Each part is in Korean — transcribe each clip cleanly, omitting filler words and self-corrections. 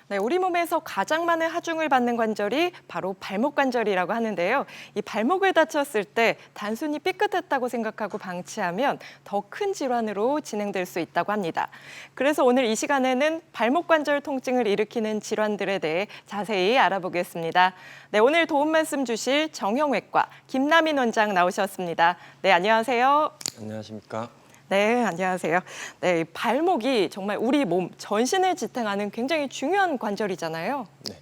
네, 우리 몸에서 가장 많은 하중을 받는 관절이 바로 발목 관절이라고 하는데요. 이 발목을 다쳤을 때 단순히 삐끗했다고 생각하고 방치하면 더 큰 질환으로 진행될 수 있다고 합니다. 그래서 오늘 이 시간에는 발목 관절 통증을 일으키는 질환들에 대해 자세히 알아보겠습니다. 네, 오늘 도움 말씀 주실 정형외과 김남인 원장 나오셨습니다. 네, 안녕하세요. 안녕하십니까. 네, 안녕하세요. 네, 발목이 정말 우리 몸 전신을 지탱하는 굉장히 중요한 관절이잖아요. 네.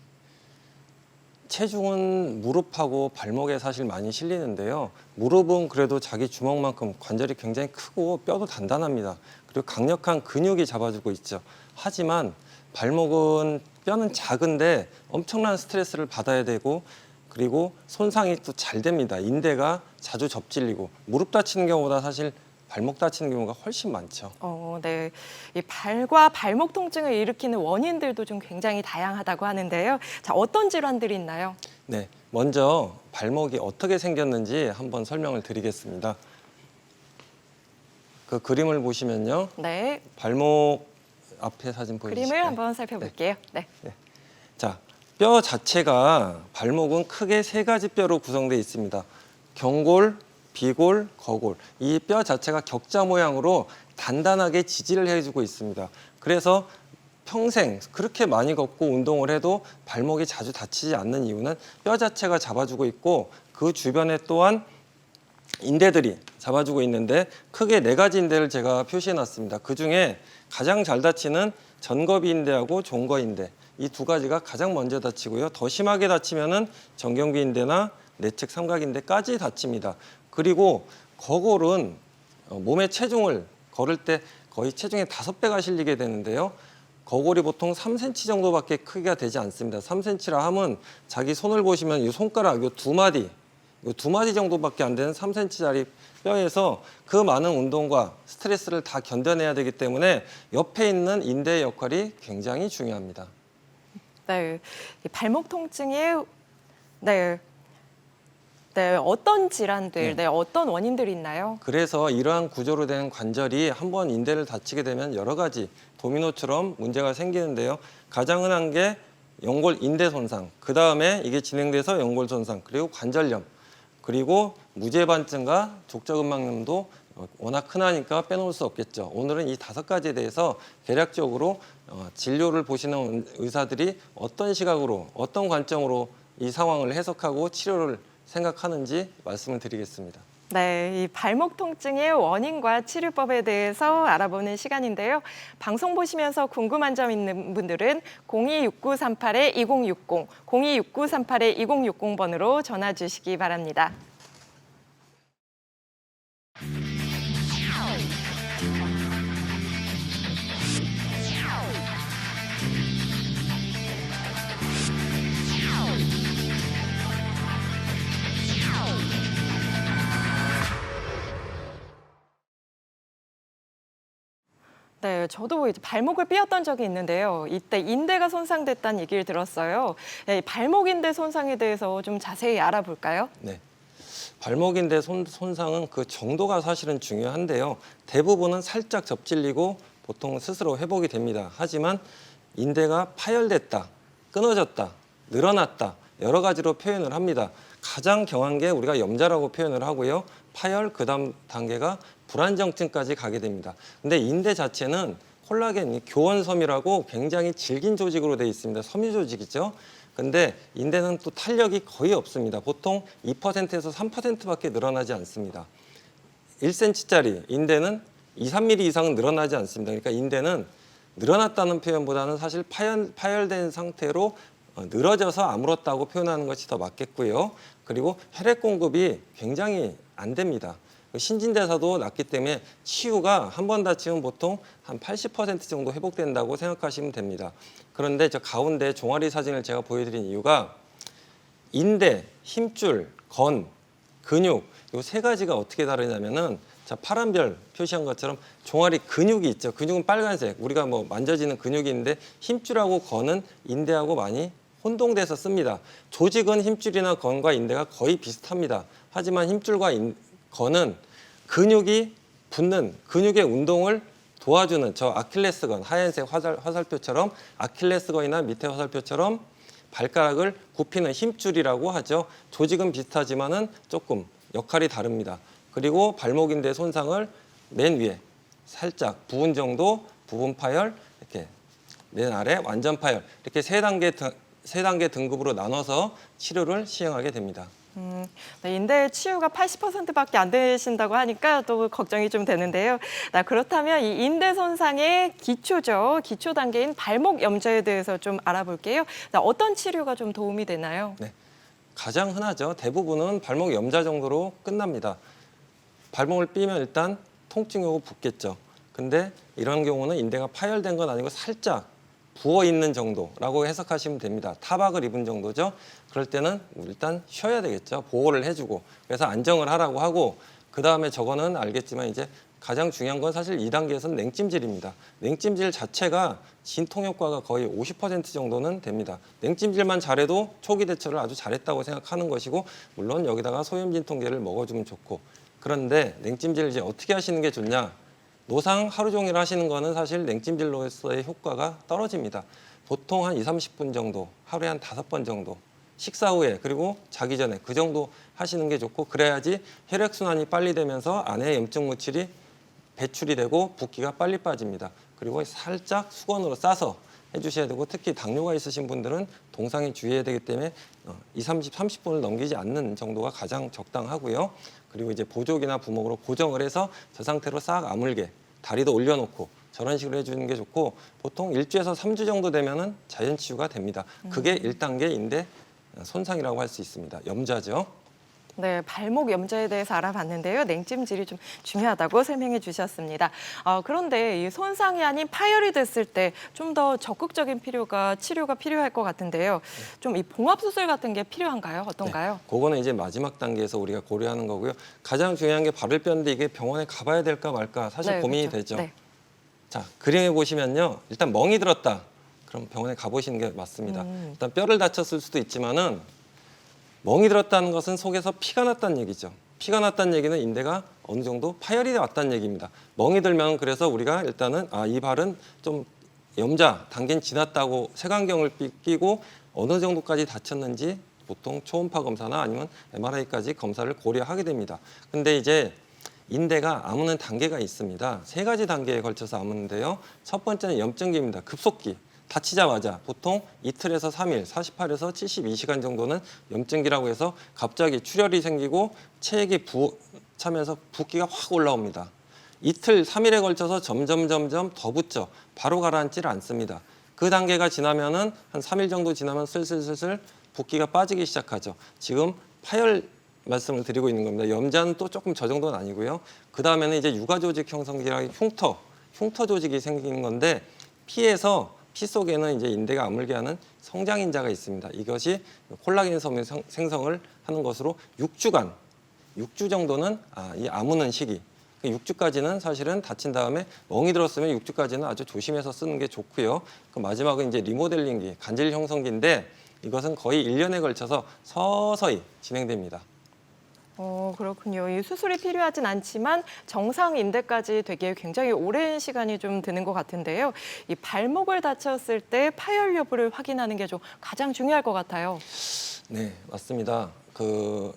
체중은 무릎하고 발목에 사실 많이 실리는데요. 무릎은 그래도 자기 주먹만큼 관절이 굉장히 크고 뼈도 단단합니다. 그리고 강력한 근육이 잡아주고 있죠. 하지만 발목은 뼈는 작은데 엄청난 스트레스를 받아야 되고 그리고 손상이 또 잘 됩니다. 인대가 자주 접질리고 무릎 다치는 경우보다 사실 발목 다치는 경우가 훨씬 많죠. 네. 이 발과 발목 통증을 일으키는 원인들도 좀 굉장히 다양하다고 하는데요. 자, 어떤 질환들이 있나요? 네, 먼저 발목이 어떻게 생겼는지 한번 설명을 드리겠습니다. 그 그림을 보시면요. 네. 발목 앞에 사진 보여주실까요? 그림을 한번 살펴볼게요. 네. 자, 뼈 자체가 발목은 크게 세 가지 뼈로 구성되어 있습니다. 경골, 비골, 거골. 이 뼈 자체가 격자 모양으로 단단하게 지지를 해주고 있습니다. 그래서 평생 그렇게 많이 걷고 운동을 해도 발목이 자주 다치지 않는 이유는 뼈 자체가 잡아주고 있고 그 주변에 또한 인대들이 잡아주고 있는데 크게 네 가지 인대를 제가 표시해 놨습니다. 그중에 가장 잘 다치는 전거비 인대하고 종거 인대. 이 두 가지가 가장 먼저 다치고요. 더 심하게 다치면은 정경비 인대나 내측 삼각인대까지 다칩니다. 그리고 거골은 몸의 체중을 걸을 때 거의 체중의 5배가 실리게 되는데요. 거골이 보통 3cm 정도밖에 크기가 되지 않습니다. 3cm라 함은 자기 손을 보시면 이 손가락 이 두 마디 정도밖에 안 되는 3cm짜리 뼈에서 그 많은 운동과 스트레스를 다 견뎌내야 되기 때문에 옆에 있는 인대의 역할이 굉장히 중요합니다. 네. 이 발목 통증에 어떤 질환들, 어떤 원인들이 있나요? 그래서 이러한 구조로 된 관절이 한번 인대를 다치게 되면 여러 가지 도미노처럼 문제가 생기는데요. 가장 흔한 게 연골 인대 손상, 그 다음에 이게 진행돼서 연골 손상, 그리고 관절염, 그리고 무제반증과 족저근막염도 워낙 흔하니까 빼놓을 수 없겠죠. 오늘은 이 5가지에 대해서 대략적으로 진료를 보시는 의사들이 어떤 시각으로, 어떤 관점으로 이 상황을 해석하고 치료를 생각하는지 말씀을 드리겠습니다. 네, 이 발목 통증의 원인과 치료법에 대해서 알아보는 시간인데요. 방송 보시면서 궁금한 점 있는 분들은 026938-2060, 026938-2060번으로 전화 주시기 바랍니다. 네, 저도 이제 발목을 삐었던 적이 있는데요. 이때 인대가 손상됐다는 얘기를 들었어요. 네, 발목 인대 손상에 대해서 좀 자세히 알아볼까요? 네. 발목 인대 손상은 그 정도가 사실은 중요한데요. 대부분은 살짝 접질리고 보통 스스로 회복이 됩니다. 하지만 인대가 파열됐다, 끊어졌다, 늘어났다 여러 가지로 표현을 합니다. 가장 경한 게 우리가 염자라고 표현을 하고요. 파열, 그 다음 단계가 불안정증까지 가게 됩니다. 근데 인대 자체는 콜라겐, 교원섬이라고 굉장히 질긴 조직으로 되어 있습니다. 섬유 조직이죠. 근데 인대는 또 탄력이 거의 없습니다. 보통 2%에서 3%밖에 늘어나지 않습니다. 1cm짜리 인대는 2, 3mm 이상은 늘어나지 않습니다. 그러니까 인대는 늘어났다는 표현보다는 사실 파열된 상태로 늘어져서 아물었다고 표현하는 것이 더 맞겠고요. 그리고 혈액 공급이 굉장히 안 됩니다. 신진대사도 낮기 때문에 치유가 한 번 다치면 보통 한 80% 정도 회복된다고 생각하시면 됩니다. 그런데 저 가운데 종아리 사진을 제가 보여드린 이유가 인대, 힘줄, 건, 근육 이 세 가지가 어떻게 다르냐면은 자 파란 별 표시한 것처럼 종아리 근육이 있죠. 근육은 빨간색. 우리가 뭐 만져지는 근육이 있는데 힘줄하고 건은 인대하고 많이 혼동돼서 씁니다. 조직은 힘줄이나 건과 인대가 거의 비슷합니다. 하지만 힘줄과 건은 근육이 붙는 근육의 운동을 도와주는 저 아킬레스건, 하얀색 화살표처럼 아킬레스건이나 밑에 화살표처럼 발가락을 굽히는 힘줄이라고 하죠. 조직은 비슷하지만은 조금 역할이 다릅니다. 그리고 발목인대 손상을 맨 위에 살짝 부분 정도, 부분 파열, 이렇게 맨 아래 완전 파열, 이렇게 세 단계 등급으로 나눠서 치료를 시행하게 됩니다. 네, 인대 치유가 80%밖에 안 되신다고 하니까 또 걱정이 좀 되는데요. 그렇다면 이 인대 손상의 기초죠. 기초 단계인 발목 염좌에 대해서 좀 알아볼게요. 어떤 치료가 좀 도움이 되나요? 네, 가장 흔하죠. 대부분은 발목 염좌 정도로 끝납니다. 발목을 삐면 일단 통증이 오고 붓겠죠. 근데 이런 경우는 인대가 파열된 건 아니고 살짝 부어 있는 정도라고 해석하시면 됩니다. 타박을 입은 정도죠. 그럴 때는 일단 쉬어야 되겠죠. 보호를 해주고. 그래서 안정을 하라고 하고, 그 다음에 저거는 알겠지만 이제 가장 중요한 건 사실 2단계에서는 냉찜질입니다. 냉찜질 자체가 진통 효과가 거의 50% 정도는 됩니다. 냉찜질만 잘해도 초기 대처를 아주 잘했다고 생각하는 것이고, 물론 여기다가 소염 진통제를 먹어주면 좋고, 그런데 냉찜질을 이제 어떻게 하시는 게 좋냐? 노상 하루 종일 하시는 거는 사실 냉찜질로서의 효과가 떨어집니다. 보통 한 30분 정도, 하루에 한 5번 정도, 식사 후에 그리고 자기 전에 그 정도 하시는 게 좋고, 그래야지 혈액순환이 빨리 되면서 안에 염증 물질이 배출이 되고 붓기가 빨리 빠집니다. 그리고 살짝 수건으로 싸서 해주셔야 되고, 특히 당뇨가 있으신 분들은 동상에 주의해야 되기 때문에 30분을 넘기지 않는 정도가 가장 적당하고요. 그리고 이제 보조기나 부목으로 고정을 해서 저 상태로 싹 아물게 다리도 올려놓고 저런 식으로 해주는 게 좋고, 보통 1주에서 3주 정도 되면은 자연 치유가 됩니다. 그게 1단계 인대 손상이라고 할 수 있습니다. 염좌죠. 네, 발목 염좌에 대해서 알아봤는데요. 냉찜질이 좀 중요하다고 설명해 주셨습니다. 그런데 이 손상이 아닌 파열이 됐을 때 좀 더 적극적인 치료가 필요할 것 같은데요. 좀 이 봉합 수술 같은 게 필요한가요? 어떤가요? 네, 그거는 이제 마지막 단계에서 우리가 고려하는 거고요. 가장 중요한 게 발을 뼈인데 이게 병원에 가봐야 될까 말까 사실 네, 고민이 그렇죠. 되죠. 네. 자, 그림에 보시면요. 일단 멍이 들었다. 그럼 병원에 가보시는 게 맞습니다. 일단 뼈를 다쳤을 수도 있지만은 멍이 들었다는 것은 속에서 피가 났다는 얘기죠. 피가 났다는 얘기는 인대가 어느 정도 파열이 왔다는 얘기입니다. 멍이 들면 그래서 우리가 일단은 이 발은 좀 염좌 단계는 지났다고 색안경을 끼고 어느 정도까지 다쳤는지 보통 초음파 검사나 아니면 MRI까지 검사를 고려하게 됩니다. 근데 이제 인대가 아무는 단계가 있습니다. 3가지 단계에 걸쳐서 아무는데요. 첫 번째는 염증기입니다. 급속기. 다치자마자 보통 이틀에서 3일, 48에서 72시간 정도는 염증기라고 해서 갑자기 출혈이 생기고 체액이 차면서 붓기가 확 올라옵니다. 이틀, 3일에 걸쳐서 점점 더 붙죠. 바로 가라앉지를 않습니다. 그 단계가 지나면은 한 3일 정도 지나면 슬슬 붓기가 빠지기 시작하죠. 지금 파열 말씀을 드리고 있는 겁니다. 염좌는 또 조금 저 정도는 아니고요. 그 다음에는 이제 유가조직 형성기라는 흉터 조직이 생기는 건데, 피 속에는 이제 인대가 아물게 하는 성장인자가 있습니다. 이것이 콜라겐 섬유 생성을 하는 것으로 6주 정도는 이 아무는 시기. 6주까지는 사실은 다친 다음에 멍이 들었으면 6주까지는 아주 조심해서 쓰는 게 좋고요. 그 마지막은 이제 리모델링기, 간질 형성기인데 이것은 거의 1년에 걸쳐서 서서히 진행됩니다. 그렇군요. 이 수술이 필요하진 않지만 정상 인대까지 되기에 굉장히 오랜 시간이 좀 드는 것 같은데요. 이 발목을 다쳤을 때 파열 여부를 확인하는 게 좀 가장 중요할 것 같아요. 네, 맞습니다.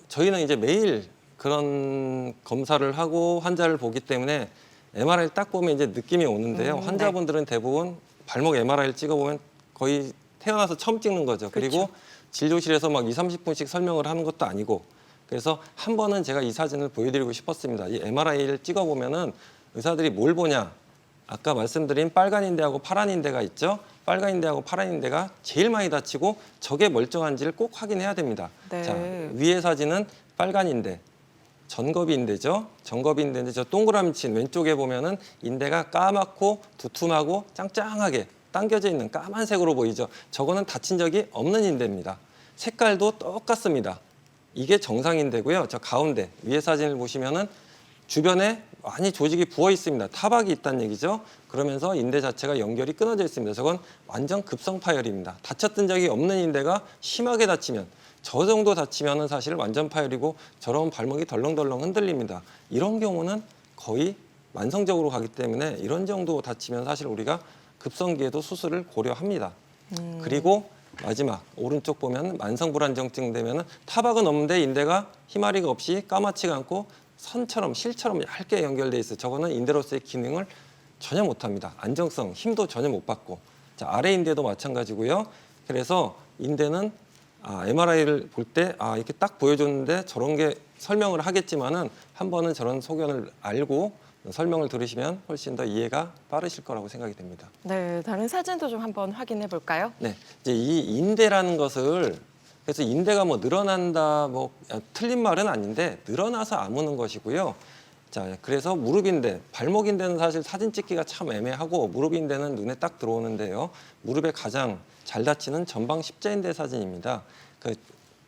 저희는 이제 매일 그런 검사를 하고 환자를 보기 때문에 MRI를 딱 보면 이제 느낌이 오는데요. 환자분들은 대부분 발목 MRI를 찍어보면 거의 태어나서 처음 찍는 거죠. 그렇죠. 그리고 진료실에서 막 20-30분씩 설명을 하는 것도 아니고, 그래서 한 번은 제가 이 사진을 보여드리고 싶었습니다. 이 MRI를 찍어보면은 의사들이 뭘 보냐? 아까 말씀드린 빨간 인대하고 파란 인대가 있죠. 빨간 인대하고 파란 인대가 제일 많이 다치고 저게 멀쩡한지를 꼭 확인해야 됩니다. 네. 자, 위에 사진은 빨간 인대, 전거비 인대죠. 전거비 인대인데 저 동그라미 친 왼쪽에 보면은 인대가 까맣고 두툼하고 짱짱하게 당겨져 있는 까만색으로 보이죠. 저거는 다친 적이 없는 인대입니다. 색깔도 똑같습니다. 이게 정상인대고요. 저 가운데 위에 사진을 보시면은 주변에 많이 조직이 부어 있습니다. 타박이 있다는 얘기죠. 그러면서 인대 자체가 연결이 끊어져 있습니다. 저건 완전 급성 파열입니다. 다쳤던 적이 없는 인대가 심하게 다치면, 저 정도 다치면은 사실 완전 파열이고 저런 발목이 덜렁덜렁 흔들립니다. 이런 경우는 거의 만성적으로 가기 때문에 이런 정도 다치면 사실 우리가 급성기에도 수술을 고려합니다. 그리고 마지막 오른쪽 보면 만성 불안정증 되면은 타박은 없는데 인대가 희마리가 없이 까맣지가 않고 선처럼 실처럼 얇게 연결돼 있어요. 저거는 인대로서의 기능을 전혀 못합니다. 안정성, 힘도 전혀 못 받고. 자, 아래 인대도 마찬가지고요. 그래서 인대는 MRI를 볼 때 이렇게 딱 보여줬는데 저런 게 설명을 하겠지만은 한 번은 저런 소견을 알고 설명을 들으시면 훨씬 더 이해가 빠르실 거라고 생각이 됩니다. 네, 다른 사진도 좀 한번 확인해 볼까요? 네, 이제 이 인대라는 것을 그래서 인대가 뭐 늘어난다 틀린 말은 아닌데 늘어나서 아무는 것이고요. 자, 그래서 무릎인대, 발목인대는 사실 사진 찍기가 참 애매하고 무릎인대는 눈에 딱 들어오는데요. 무릎에 가장 잘 다치는 전방 십자인대 사진입니다. 그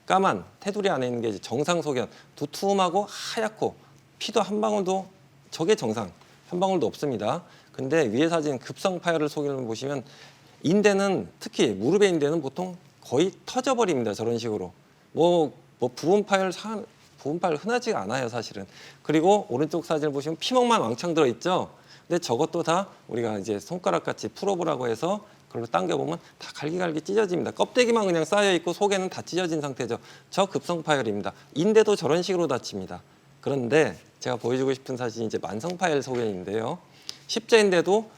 까만 테두리 안에 있는 게 이제 정상 소견, 두툼하고 하얗고 피도 한 방울도 저게 정상, 한 방울도 없습니다. 근데 위에 사진 급성 파열을 소견을 보시면 인대는 특히 무릎의 인대는 보통 거의 터져버립니다. 저런 식으로. 부분 파열 흔하지가 않아요, 사실은. 그리고 오른쪽 사진을 보시면 피멍만 왕창 들어있죠. 근데 저것도 다 우리가 이제 손가락같이 풀어보라고 해서 그걸로 당겨보면 다 갈기갈기 찢어집니다. 껍데기만 그냥 쌓여있고 속에는 다 찢어진 상태죠. 저 급성 파열입니다. 인대도 저런 식으로 다칩니다. 그런데 제가 보여주고 싶은 사진이 이제 만성 파열 소견인데요. 십자인대도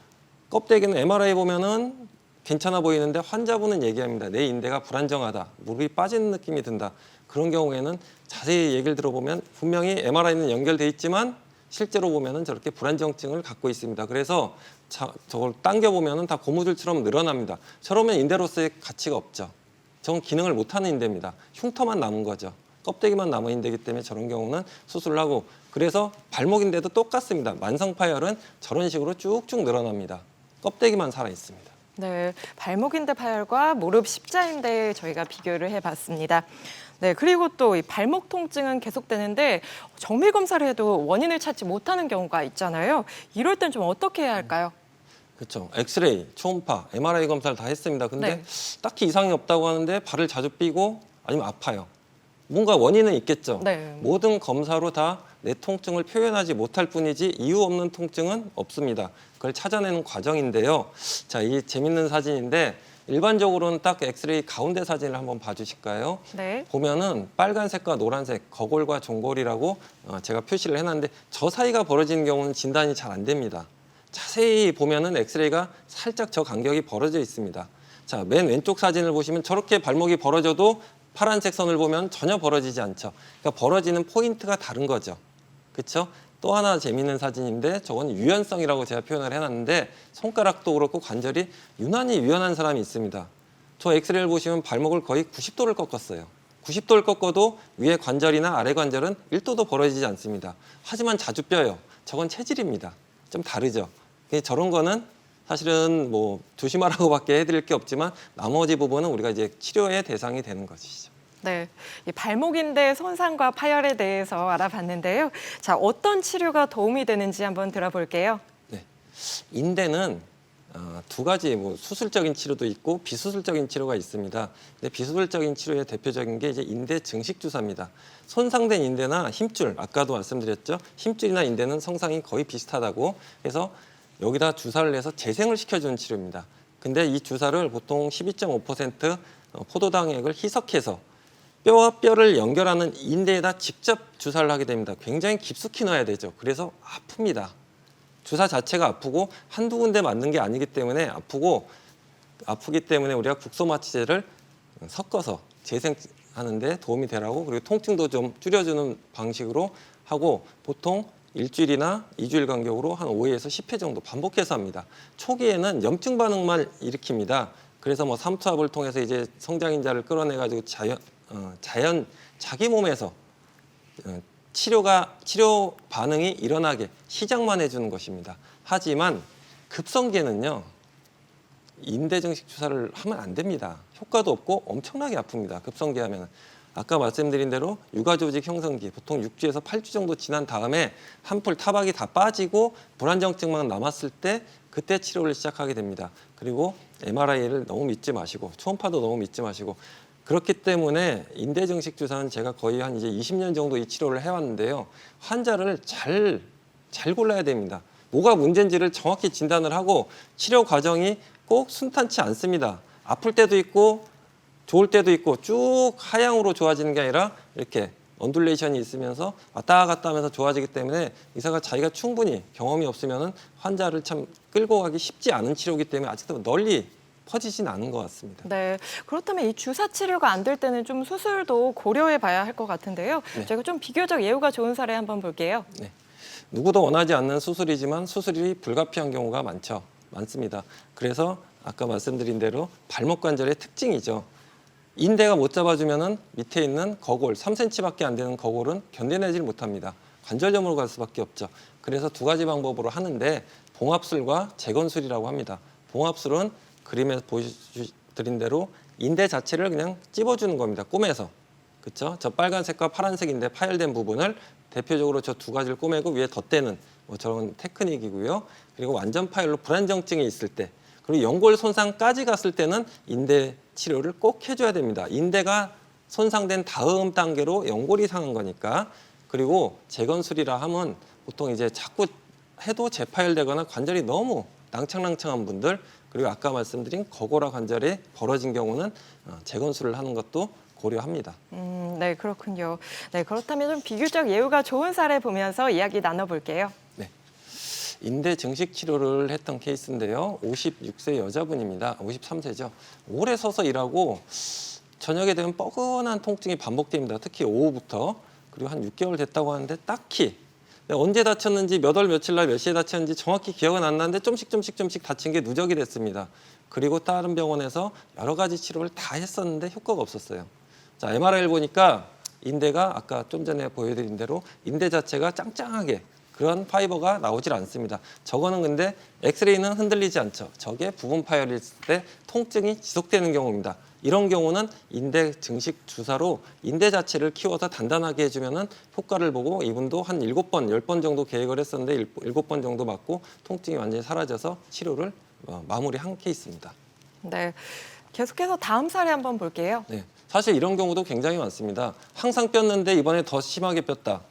껍데기는 MRI 보면은 괜찮아 보이는데 환자분은 얘기합니다. 내 인대가 불안정하다. 무릎이 빠지는 느낌이 든다. 그런 경우에는 자세히 얘기를 들어보면 분명히 MRI는 연결돼 있지만 실제로 보면은 저렇게 불안정증을 갖고 있습니다. 그래서 저걸 당겨보면은 다 고무줄처럼 늘어납니다. 저러면 인대로서의 가치가 없죠. 저건 기능을 못하는 인대입니다. 흉터만 남은 거죠. 껍데기만 남은 인대이기 때문에 저런 경우는 수술을 하고 그래서 발목인대도 똑같습니다. 만성 파열은 저런 식으로 쭉쭉 늘어납니다. 껍데기만 살아 있습니다. 네, 발목인대 파열과 무릎 십자인대 저희가 비교를 해봤습니다. 네, 그리고 또 이 발목 통증은 계속되는데 정밀 검사를 해도 원인을 찾지 못하는 경우가 있잖아요. 이럴 땐 좀 어떻게 해야 할까요? 그렇죠. 엑스레이, 초음파, MRI 검사를 다 했습니다. 근데 네. 딱히 이상이 없다고 하는데 발을 자주 삐고 아니면 아파요. 뭔가 원인은 있겠죠. 네. 모든 검사로 다 내 통증을 표현하지 못할 뿐이지 이유 없는 통증은 없습니다. 그걸 찾아내는 과정인데요. 자, 이 재밌는 사진인데 일반적으로는 딱 엑스레이 가운데 사진을 한번 봐주실까요? 네. 보면은 빨간색과 노란색, 거골과 종골이라고 제가 표시를 해놨는데 저 사이가 벌어지는 경우는 진단이 잘 안 됩니다. 자세히 보면은 엑스레이가 살짝 저 간격이 벌어져 있습니다. 자, 맨 왼쪽 사진을 보시면 저렇게 발목이 벌어져도 파란색 선을 보면 전혀 벌어지지 않죠. 그러니까 벌어지는 포인트가 다른 거죠. 그렇죠? 또 하나 재미있는 사진인데 저건 유연성이라고 제가 표현을 해놨는데 손가락도 그렇고 관절이 유난히 유연한 사람이 있습니다. 저 엑스레이를 보시면 발목을 거의 90도를 꺾었어요. 90도를 꺾어도 위에 관절이나 아래 관절은 1도도 벌어지지 않습니다. 하지만 자주 뼈요. 저건 체질입니다. 좀 다르죠. 저런 거는 사실은 뭐 조심하라고밖에 해드릴 게 없지만 나머지 부분은 우리가 이제 치료의 대상이 되는 것이죠. 네, 이 발목인대 손상과 파열에 대해서 알아봤는데요. 자, 어떤 치료가 도움이 되는지 한번 들어볼게요. 네, 인대는 두 가지 수술적인 치료도 있고 비수술적인 치료가 있습니다. 근데 비수술적인 치료의 대표적인 게 이제 인대 증식 주사입니다. 손상된 인대나 힘줄, 아까도 말씀드렸죠. 힘줄이나 인대는 성상이 거의 비슷하다고 해서 여기다 주사를 해서 재생을 시켜주는 치료입니다. 근데 이 주사를 보통 12.5% 포도당액을 희석해서 뼈와 뼈를 연결하는 인대에다 직접 주사를 하게 됩니다. 굉장히 깊숙이 넣어야 되죠. 그래서 아픕니다. 주사 자체가 아프고 한두 군데 맞는 게 아니기 때문에 아프기 때문에 우리가 국소마취제를 섞어서 재생하는데 도움이 되라고 그리고 통증도 좀 줄여주는 방식으로 하고 보통 일주일이나 2주일 간격으로 한 5회에서 10회 정도 반복해서 합니다. 초기에는 염증 반응만 일으킵니다. 그래서 삼투압을 통해서 이제 성장인자를 끌어내가지고 자기 몸에서 치료 반응이 일어나게 시작만 해주는 것입니다. 하지만 급성기에는요 인대 증식 주사를 하면 안 됩니다. 효과도 없고 엄청나게 아픕니다. 급성기 하면 아까 말씀드린 대로 유가조직 형성기 보통 6주에서 8주 정도 지난 다음에 한풀 타박이 다 빠지고 불안정증만 남았을 때 그때 치료를 시작하게 됩니다. 그리고 MRI를 너무 믿지 마시고 초음파도 너무 믿지 마시고 그렇기 때문에 인대 증식 주사는 제가 거의 한 이제 20년 정도 이 치료를 해왔는데요. 환자를 잘 골라야 됩니다. 뭐가 문제인지를 정확히 진단을 하고 치료 과정이 꼭 순탄치 않습니다. 아플 때도 있고 좋을 때도 있고 쭉 하향으로 좋아지는 게 아니라 이렇게 언듈레이션이 있으면서 왔다 갔다 하면서 좋아지기 때문에 의사가 자기가 충분히 경험이 없으면은 환자를 참 끌고 가기 쉽지 않은 치료이기 때문에 아직도 널리 퍼지진 않은 것 같습니다. 네, 그렇다면 이 주사 치료가 안 될 때는 좀 수술도 고려해 봐야 할 것 같은데요. 네. 저희가 좀 비교적 예후가 좋은 사례 한번 볼게요. 네. 누구도 원하지 않는 수술이지만 수술이 불가피한 경우가 많습니다. 그래서 아까 말씀드린 대로 발목 관절의 특징이죠. 인대가 못 잡아주면은 밑에 있는 거골, 3cm밖에 안 되는 거골은 견뎌내질 못합니다. 관절염으로 갈 수밖에 없죠. 그래서 두 가지 방법으로 하는데 봉합술과 재건술이라고 합니다. 봉합술은 그림에 보여드린 대로 인대 자체를 그냥 찝어주는 겁니다. 꼬매서. 그렇죠? 저 빨간색과 파란색인데 파열된 부분을 대표적으로 저 두 가지를 꼬매고 위에 덧대는 뭐 저런 테크닉이고요. 그리고 완전 파열로 불안정증이 있을 때 그리고 연골 손상까지 갔을 때는 인대 치료를 꼭 해줘야 됩니다. 인대가 손상된 다음 단계로 연골이 상한 거니까. 그리고 재건술이라 하면 보통 이제 자꾸 해도 재파열되거나 관절이 너무 낭창낭창한 분들 그리고 아까 말씀드린 거골화 관절이 벌어진 경우는 재건술을 하는 것도 고려합니다. 네, 그렇군요. 네, 그렇다면 좀 비교적 예후가 좋은 사례 보면서 이야기 나눠볼게요. 네. 인대 증식 치료를 했던 케이스인데요. 56세 여자분입니다. 53세죠. 오래 서서 일하고 저녁에 되면 뻐근한 통증이 반복됩니다. 특히 오후부터. 그리고 한 6개월 됐다고 하는데 딱히 언제 다쳤는지 몇 월 며칠 날 몇 시에 다쳤는지 정확히 기억은 안 나는데 좀씩 다친 게 누적이 됐습니다. 그리고 다른 병원에서 여러 가지 치료를 다 했었는데 효과가 없었어요. 자, MRI를 보니까 인대가 아까 좀 전에 보여드린 대로 인대 자체가 짱짱하게 그런 파이버가 나오질 않습니다. 저거는 근데 엑스레이는 흔들리지 않죠. 저게 부분 파열일 때 통증이 지속되는 경우입니다. 이런 경우는 인대 증식 주사로 인대 자체를 키워서 단단하게 해주면은 효과를 보고 이분도 한 7번, 10번 정도 계획을 했었는데 7번 정도 맞고 통증이 완전히 사라져서 치료를 마무리한 케이스입니다. 네, 계속해서 다음 사례 한번 볼게요. 네, 사실 이런 경우도 굉장히 많습니다. 항상 뼈는데 이번에 더 심하게 뼈다.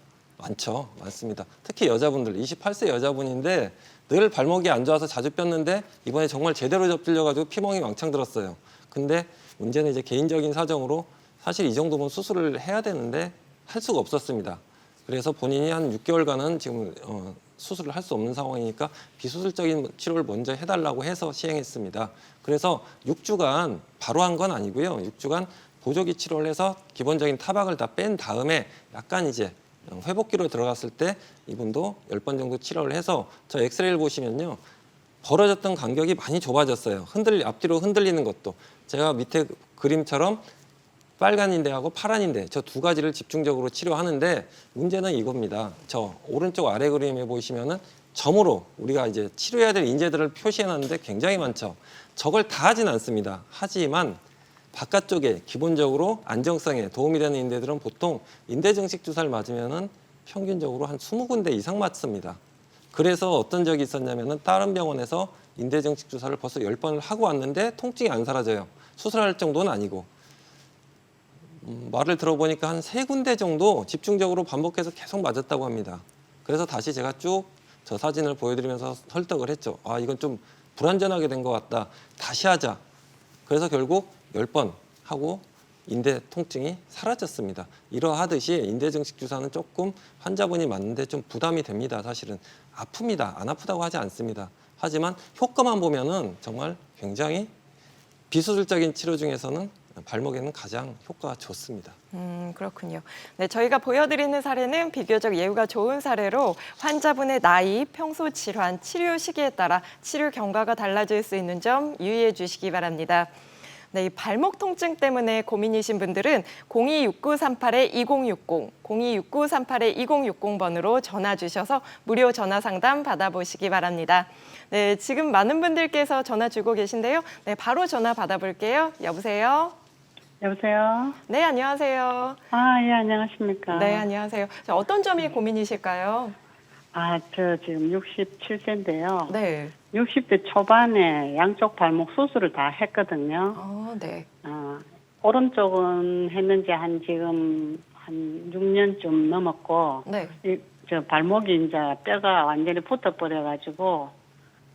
많습니다. 특히 여자분들, 28세 여자분인데 늘 발목이 안 좋아서 자주 뼈는데 이번에 정말 제대로 접질려가지고 피멍이 왕창 들었어요. 근데 문제는 이제 개인적인 사정으로 사실 이 정도면 수술을 해야 되는데 할 수가 없었습니다. 그래서 본인이 한 6개월간은 지금 수술을 할 수 없는 상황이니까 비수술적인 치료를 먼저 해달라고 해서 시행했습니다. 그래서 6주간 바로 한 건 아니고요. 6주간 보조기 치료를 해서 기본적인 타박을 다 뺀 다음에 약간 이제 회복기로 들어갔을 때 이분도 10번 정도 치료를 해서 저 엑스레이를 보시면요. 벌어졌던 간격이 많이 좁아졌어요. 앞뒤로 흔들리는 것도. 제가 밑에 그림처럼 빨간 인대하고 파란 인대 저 두 가지를 집중적으로 치료하는데 문제는 이겁니다. 저 오른쪽 아래 그림에 보시면은 점으로 우리가 이제 치료해야 될 인대들을 표시해 놨는데 굉장히 많죠. 저걸 다 하진 않습니다. 하지만 바깥쪽에 기본적으로 안정성에 도움이 되는 인대들은 보통 인대 증식 주사를 맞으면은 평균적으로 한 20군데 이상 맞습니다. 그래서 어떤 적이 있었냐면은 다른 병원에서 인대 증식 주사를 벌써 10번을 하고 왔는데 통증이 안 사라져요. 수술할 정도는 아니고. 말을 들어보니까 한 3군데 정도 집중적으로 반복해서 계속 맞았다고 합니다. 그래서 다시 제가 쭉 저 사진을 보여드리면서 설득을 했죠. 아, 이건 좀 불안전하게 된 것 같다. 다시 하자. 그래서 결국 10번 하고 인대 통증이 사라졌습니다. 이러하듯이 인대 증식 주사는 조금 환자분이 맞는데 좀 부담이 됩니다. 사실은 아픕니다. 안 아프다고 하지 않습니다. 하지만 효과만 보면은 정말 굉장히 비수술적인 치료 중에서는 발목에는 가장 효과가 좋습니다. 그렇군요. 네, 저희가 보여드리는 사례는 비교적 예후가 좋은 사례로 환자분의 나이, 평소 질환, 치료 시기에 따라 치료 경과가 달라질 수 있는 점 유의해 주시기 바랍니다. 네, 이 발목 통증 때문에 고민이신 분들은 026938-2060, 026938-2060번으로 전화 주셔서 무료 전화 상담 받아보시기 바랍니다. 네, 지금 많은 분들께서 전화 주고 계신데요. 네, 바로 전화 받아볼게요. 여보세요? 여보세요? 네, 안녕하세요. 아, 예, 안녕하십니까? 네, 안녕하세요. 자, 어떤 점이 고민이실까요? 아, 저 지금 67세인데요. 네. 60대 초반에 양쪽 발목 수술을 다 했거든요. 네. 오른쪽은 했는지 지금 한 6년쯤 넘었고, 네. 저 발목이 이제 뼈가 완전히 붙어버려가지고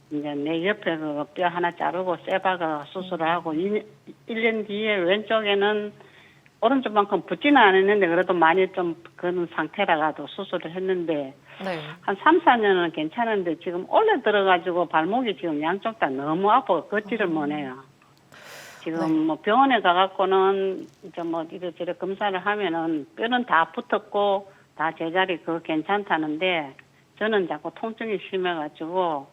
이제 내 옆에 그 뼈 하나 자르고 쇠박아 수술을 하고 1년 뒤에 왼쪽에는 오른쪽만큼 붙지는 않았는데 그래도 많이 좀 그런 상태라가도 수술을 했는데 네. 한 3, 4년은 괜찮은데 지금 올해 들어가지고 발목이 지금 양쪽 다 너무 아파 걷지를 못해요. 지금 뭐 병원에 가갖고는 이제 뭐 이래저래 검사를 하면은 뼈는 다 붙었고 다 제자리 그거 괜찮다는데 저는 자꾸 통증이 심해가지고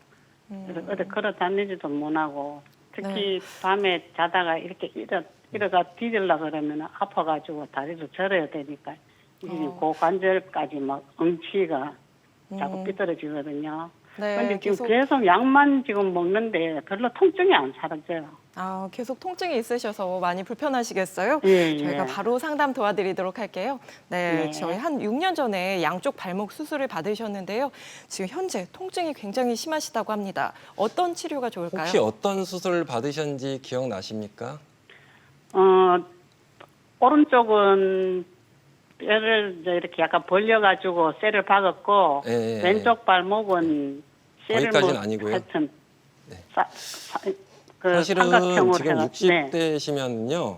어디 걸어 다니지도 못하고 특히 밤에 자다가 이렇게 일어가 뒤질라 그러면 아파가지고 다리를 절어야 되니까 이게 고관절까지 막 엉치가 자꾸 삐뚤어지거든요. 네, 근데 지금 계속 약만 지금 먹는데 별로 통증이 안 사라져요. 아, 계속 통증이 있으셔서 많이 불편하시겠어요? 예, 저희가 예. 바로 상담 도와드리도록 할게요. 네, 네. 저희 한 6년 전에 양쪽 발목 수술을 받으셨는데요. 지금 현재 통증이 굉장히 심하시다고 합니다. 어떤 치료가 좋을까요? 혹시 어떤 수술을 받으셨는지 기억나십니까? 오른쪽은 뼈를 이제 이렇게 약간 벌려가지고 쇠를 박았고 예, 예, 왼쪽 발목은 쇠를 거기까지는 아니고요. 하여튼 네. 그 사실은 삼각형으로 지금 해가- 네. 60대시면요.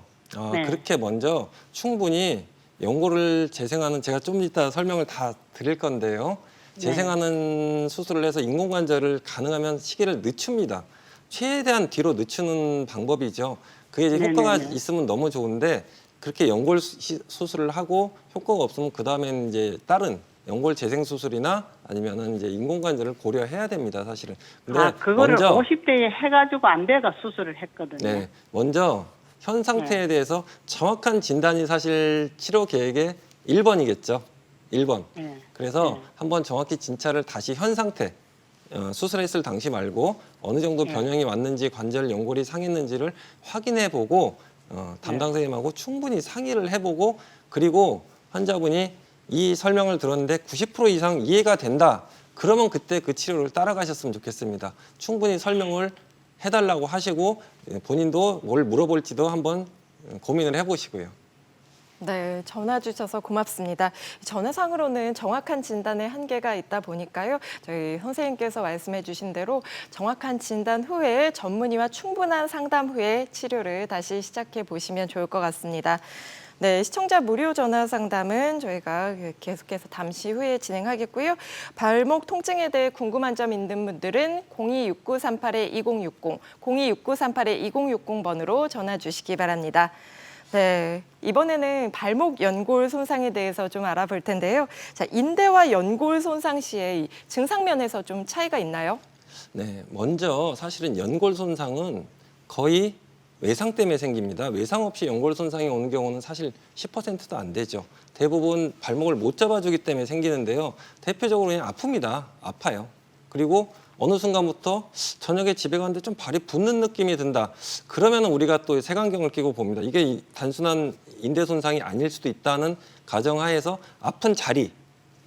네. 그렇게 먼저 충분히 연골을 재생하는 제가 좀 이따 설명을 다 드릴 건데요. 재생하는 수술을 해서 인공관절을 가능하면 시기를 늦춥니다. 최대한 뒤로 늦추는 방법이죠. 그게 이제 효과가 네네네. 있으면 너무 좋은데 그렇게 연골 수술을 하고 효과가 없으면 그 다음에는 이제 다른 연골 재생 수술이나 아니면은 이제 인공관절을 고려해야 됩니다, 사실은. 근데 그거를 먼저 50대에 해가지고 안 돼가 수술을 했거든요. 네, 먼저 현 상태에 대해서 정확한 진단이 사실 치료 계획의 1번이겠죠. 1번. 네. 그래서 네. 한번 정확히 진찰을 다시 현 상태, 수술했을 당시 말고 어느 정도 네. 변형이 왔는지 관절 연골이 상했는지를 확인해보고 담당 선생님하고 충분히 상의를 해보고 그리고 환자분이 이 설명을 들었는데 90% 이상 이해가 된다. 그러면 그때 그 치료를 따라가셨으면 좋겠습니다. 충분히 설명을 해달라고 하시고 본인도 뭘 물어볼지도 한번 고민을 해보시고요. 네, 전화 주셔서 고맙습니다. 전화상으로는 정확한 진단에 한계가 있다 보니까요. 저희 선생님께서 말씀해 주신 대로 정확한 진단 후에 전문의와 충분한 상담 후에 치료를 다시 시작해 보시면 좋을 것 같습니다. 네, 시청자 무료 전화 상담은 저희가 계속해서 잠시 후에 진행하겠고요. 발목 통증에 대해 궁금한 점 있는 분들은 026938-2060, 026938-2060번으로 전화 주시기 바랍니다. 네, 이번에는 발목 연골 손상에 대해서 좀 알아볼 텐데요. 자, 인대와 연골 손상 시에 이 증상면에서 좀 차이가 있나요? 네, 먼저 사실은 연골 손상은 거의 외상 때문에 생깁니다. 외상 없이 연골 손상이 오는 경우는 사실 10%도 안 되죠. 대부분 발목을 못 잡아주기 때문에 생기는데요. 대표적으로 그냥 아픕니다. 아파요. 그리고 어느 순간부터 저녁에 집에 갔는데 좀 발이 붓는 느낌이 든다. 그러면 우리가 또 색안경을 끼고 봅니다. 이게 단순한 인대 손상이 아닐 수도 있다는 가정하에서 아픈 자리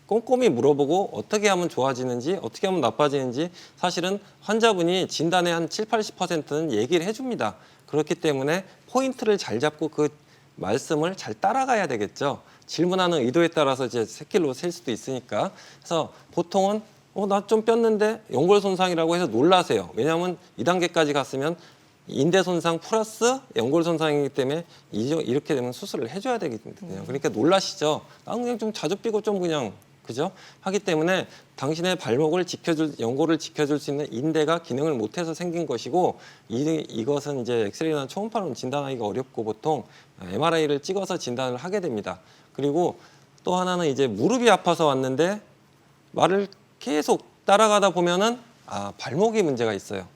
꼼꼼히 물어보고 어떻게 하면 좋아지는지 어떻게 하면 나빠지는지 사실은 환자분이 진단의 한 7, 80%는 얘기를 해줍니다. 그렇기 때문에 포인트를 잘 잡고 그 말씀을 잘 따라가야 되겠죠. 질문하는 의도에 따라서 이제 새끼로 셀 수도 있으니까. 그래서 보통은 나 좀 뺐는데 연골 손상이라고 해서 놀라세요. 왜냐하면 2단계까지 갔으면 인대 손상 플러스 연골 손상이기 때문에 이렇게 되면 수술을 해줘야 되거든요. 그러니까 놀라시죠. 나는 그냥 좀 자주 삐고 좀 그냥 그죠? 하기 때문에 당신의 발목을 연골을 지켜줄 수 있는 인대가 기능을 못해서 생긴 것이고 이것은 이제 엑스레이나 초음파로는 진단하기가 어렵고 보통 MRI를 찍어서 진단을 하게 됩니다. 그리고 또 하나는 이제 무릎이 아파서 왔는데 말을 계속 따라가다 보면은 발목이 문제가 있어요.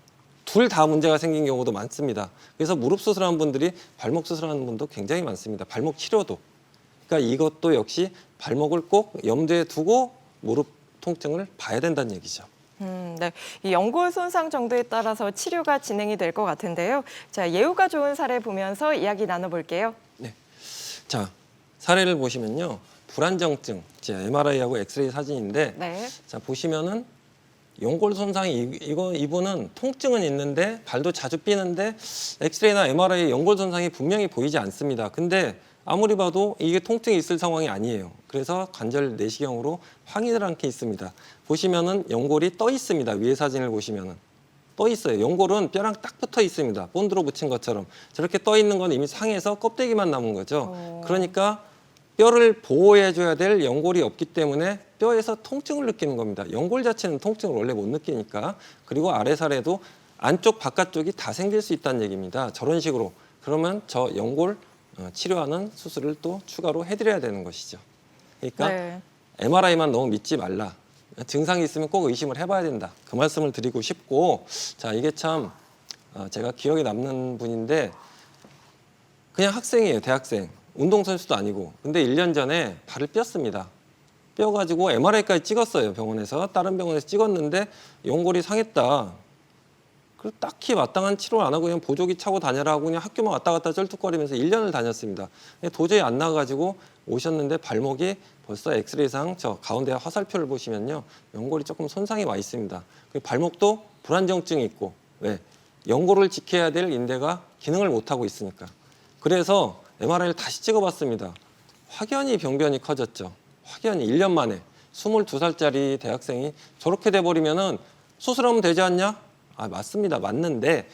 둘 다 문제가 생긴 경우도 많습니다. 그래서 무릎 수술하는 분들이 발목 수술하는 분도 굉장히 많습니다. 발목 치료도. 그러니까 이것도 역시 발목을 꼭 염두에 두고 무릎 통증을 봐야 된다는 얘기죠. 네, 이 연골 손상 정도에 따라서 치료가 진행이 될 것 같은데요. 자, 예후가 좋은 사례 보면서 이야기 나눠볼게요. 네. 자, 사례를 보시면요. 불안정증, MRI하고 엑스레이 사진인데 네. 자, 보시면은 연골 손상이 이분은 통증은 있는데 발도 자주 삐는데 엑스레이나 MRI 연골 손상이 분명히 보이지 않습니다. 근데 아무리 봐도 이게 통증이 있을 상황이 아니에요. 그래서 관절 내시경으로 확인을 한 게 있습니다. 보시면은 연골이 떠 있습니다. 위에 사진을 보시면은 떠 있어요. 연골은 뼈랑 딱 붙어 있습니다. 본드로 붙인 것처럼. 저렇게 떠 있는 건 이미 상해서 껍데기만 남은 거죠. 그러니까 뼈를 보호해줘야 될 연골이 없기 때문에 뼈에서 통증을 느끼는 겁니다. 연골 자체는 통증을 원래 못 느끼니까. 그리고 아래살에도 안쪽 바깥쪽이 다 생길 수 있다는 얘기입니다. 저런 식으로. 그러면 저 연골 치료하는 수술을 또 추가로 해드려야 되는 것이죠. 그러니까 네. MRI만 너무 믿지 말라. 증상이 있으면 꼭 의심을 해봐야 된다. 그 말씀을 드리고 싶고, 자, 이게 참 제가 기억에 남는 분인데 그냥 학생이에요. 대학생. 운동선수도 아니고. 근데 1년 전에 발을 뼈습니다. 뼈 가지고 MRI까지 찍었어요. 병원에서. 다른 병원에서 찍었는데 연골이 상했다. 그리고 딱히 마땅한 치료를 안 하고 그냥 보조기 차고 다녀라 하고 그냥 학교만 왔다 갔다 쩔뚝거리면서 1년을 다녔습니다. 도저히 안 나가지고 오셨는데 발목이 벌써 엑스레이상 저 가운데 화살표를 보시면요. 연골이 조금 손상이 와 있습니다. 그리고 발목도 불안정증이 있고 왜? 연골을 지켜야 될 인대가 기능을 못하고 있으니까. 그래서 MRI를 다시 찍어봤습니다. 확연히 병변이 커졌죠. 확연히 1년 만에 22살짜리 대학생이 저렇게 돼버리면은 수술하면 되지 않냐? 아, 맞습니다. 맞는데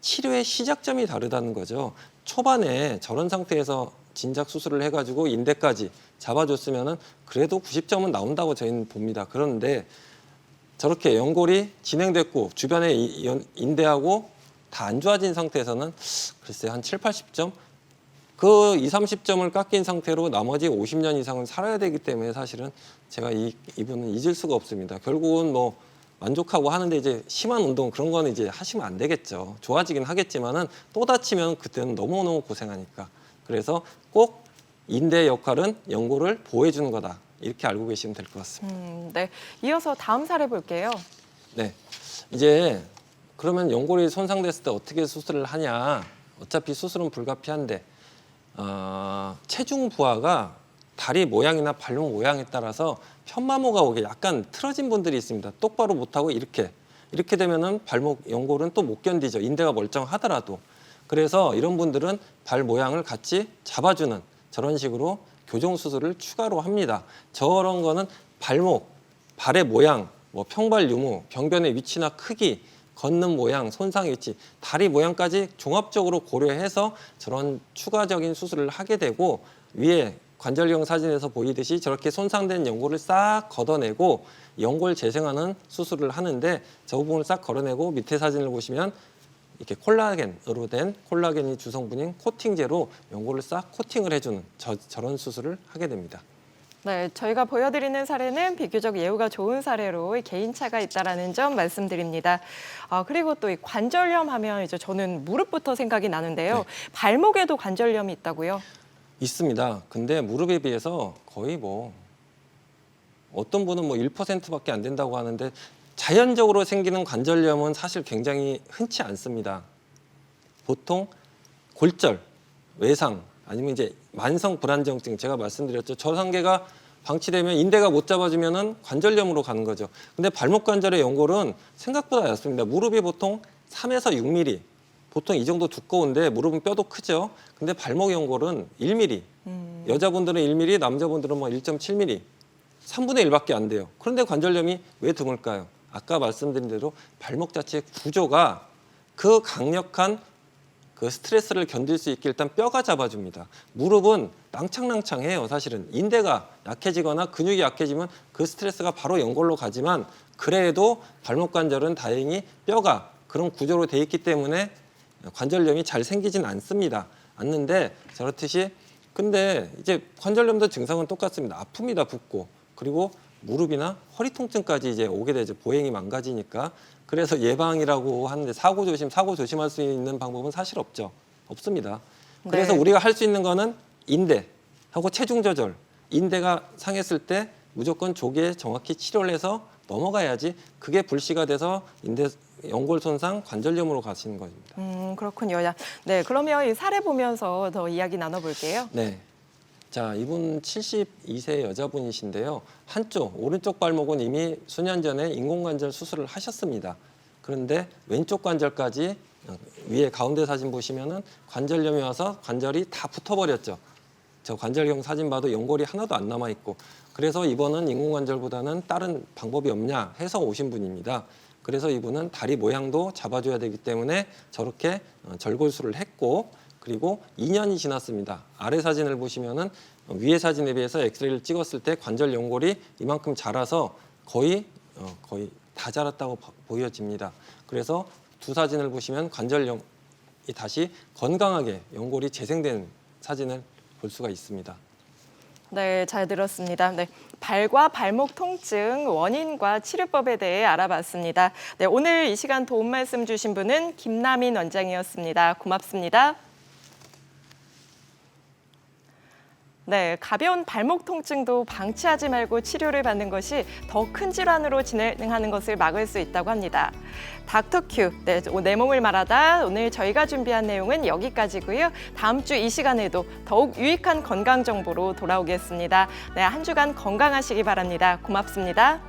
치료의 시작점이 다르다는 거죠. 초반에 저런 상태에서 진작 수술을 해가지고 인대까지 잡아줬으면은 그래도 90점은 나온다고 저희는 봅니다. 그런데 저렇게 연골이 진행됐고 주변에 인대하고 다 안 좋아진 상태에서는 글쎄 한 7, 80점? 그 20, 30점을 깎인 상태로 나머지 50년 이상은 살아야 되기 때문에 사실은 제가 이분은 잊을 수가 없습니다. 결국은 뭐 만족하고 하는데 이제 심한 운동 그런 거는 이제 하시면 안 되겠죠. 좋아지긴 하겠지만은 또 다치면 그때는 너무너무 고생하니까. 그래서 꼭 인대의 역할은 연골을 보호해 주는 거다. 이렇게 알고 계시면 될 것 같습니다. 네. 이어서 다음 사례 볼게요. 네. 이제 그러면 연골이 손상됐을 때 어떻게 수술을 하냐. 어차피 수술은 불가피한데 체중 부하가 다리 모양이나 발목 모양에 따라서 편마모가 오게 약간 틀어진 분들이 있습니다. 똑바로 못하고 이렇게 되면은 발목 연골은 또 못 견디죠. 인대가 멀쩡하더라도. 그래서 이런 분들은 발 모양을 같이 잡아주는 저런 식으로 교정 수술을 추가로 합니다. 저런 거는 발목, 발의 모양, 뭐 평발 유무, 병변의 위치나 크기, 걷는 모양, 손상 위치, 다리 모양까지 종합적으로 고려해서 저런 추가적인 수술을 하게 되고 위에 관절경 사진에서 보이듯이 저렇게 손상된 연골을 싹 걷어내고 연골 재생하는 수술을 하는데 저 부분을 싹 걸어내고 밑에 사진을 보시면 이렇게 콜라겐으로 된 콜라겐이 주성분인 코팅제로 연골을 싹 코팅을 해주는 저런 수술을 하게 됩니다. 네, 저희가 보여드리는 사례는 비교적 예후가 좋은 사례로 개인차가 있다라는 점 말씀드립니다. 그리고 또 이 관절염 하면 이제 저는 무릎부터 생각이 나는데요. 네. 발목에도 관절염이 있다고요? 있습니다. 근데 무릎에 비해서 거의 뭐 어떤 분은 뭐 1%밖에 안 된다고 하는데 자연적으로 생기는 관절염은 사실 굉장히 흔치 않습니다. 보통 골절, 외상 아니면 이제 만성 불안정증 제가 말씀드렸죠. 저 단계가 방치되면 인대가 못 잡아주면은 관절염으로 가는 거죠. 근데 발목 관절의 연골은 생각보다 얇습니다. 무릎이 보통 3에서 6mm. 보통 이 정도 두꺼운데 무릎은 뼈도 크죠. 근데 발목 연골은 1mm. 여자분들은 1mm, 남자분들은 뭐 1.7mm. 3분의 1밖에 안 돼요. 그런데 관절염이 왜 드물까요? 아까 말씀드린 대로 발목 자체의 구조가 그 강력한 그 스트레스를 견딜 수 있게 일단 뼈가 잡아줍니다. 무릎은 낭창낭창해요. 사실은 인대가 약해지거나 근육이 약해지면 그 스트레스가 바로 연골로 가지만 그래도 발목 관절은 다행히 뼈가 그런 구조로 돼 있기 때문에 관절염이 잘 생기진 않는데 저렇듯이 근데 이제 관절염도 증상은 똑같습니다. 아픕니다. 붓고 그리고 무릎이나 허리 통증까지 이제 오게 되죠. 보행이 망가지니까. 그래서 예방이라고 하는데 사고 조심할 수 있는 방법은 사실 없습니다. 그래서 네. 우리가 할 수 있는 거는 인대하고 체중 조절. 인대가 상했을 때 무조건 조기에 정확히 치료를 해서 넘어가야지 그게 불씨가 돼서 인대 연골 손상, 관절염으로 가시는 겁니다. 그렇군요. 네, 그러면 이 사례 보면서 더 이야기 나눠볼게요. 네. 자, 이분 72세 여자분이신데요. 한쪽, 오른쪽 발목은 이미 수년 전에 인공관절 수술을 하셨습니다. 그런데 왼쪽 관절까지 위에 가운데 사진 보시면은 관절염이 와서 관절이 다 붙어버렸죠. 저 관절경 사진 봐도 연골이 하나도 안 남아 있고 그래서 이번은 인공관절보다는 다른 방법이 없냐 해서 오신 분입니다. 그래서 이분은 다리 모양도 잡아줘야 되기 때문에 저렇게 절골술을 했고 그리고 2년이 지났습니다. 아래 사진을 보시면은 위에 사진에 비해서 엑스레이를 찍었을 때 관절 연골이 이만큼 자라서 거의 다 자랐다고 보여집니다. 그래서 두 사진을 보시면 관절이 다시 건강하게 연골이 재생된 사진을 볼 수가 있습니다. 네, 잘 들었습니다. 네, 발과 발목 통증 원인과 치료법에 대해 알아봤습니다. 네, 오늘 이 시간 도움 말씀 주신 분은 김남인 원장이었습니다. 고맙습니다. 네, 가벼운 발목 통증도 방치하지 말고 치료를 받는 것이 더 큰 질환으로 진행하는 것을 막을 수 있다고 합니다. 닥터큐, 네, 내 몸을 말하다 오늘 저희가 준비한 내용은 여기까지고요. 다음 주 이 시간에도 더욱 유익한 건강 정보로 돌아오겠습니다. 네, 한 주간 건강하시기 바랍니다. 고맙습니다.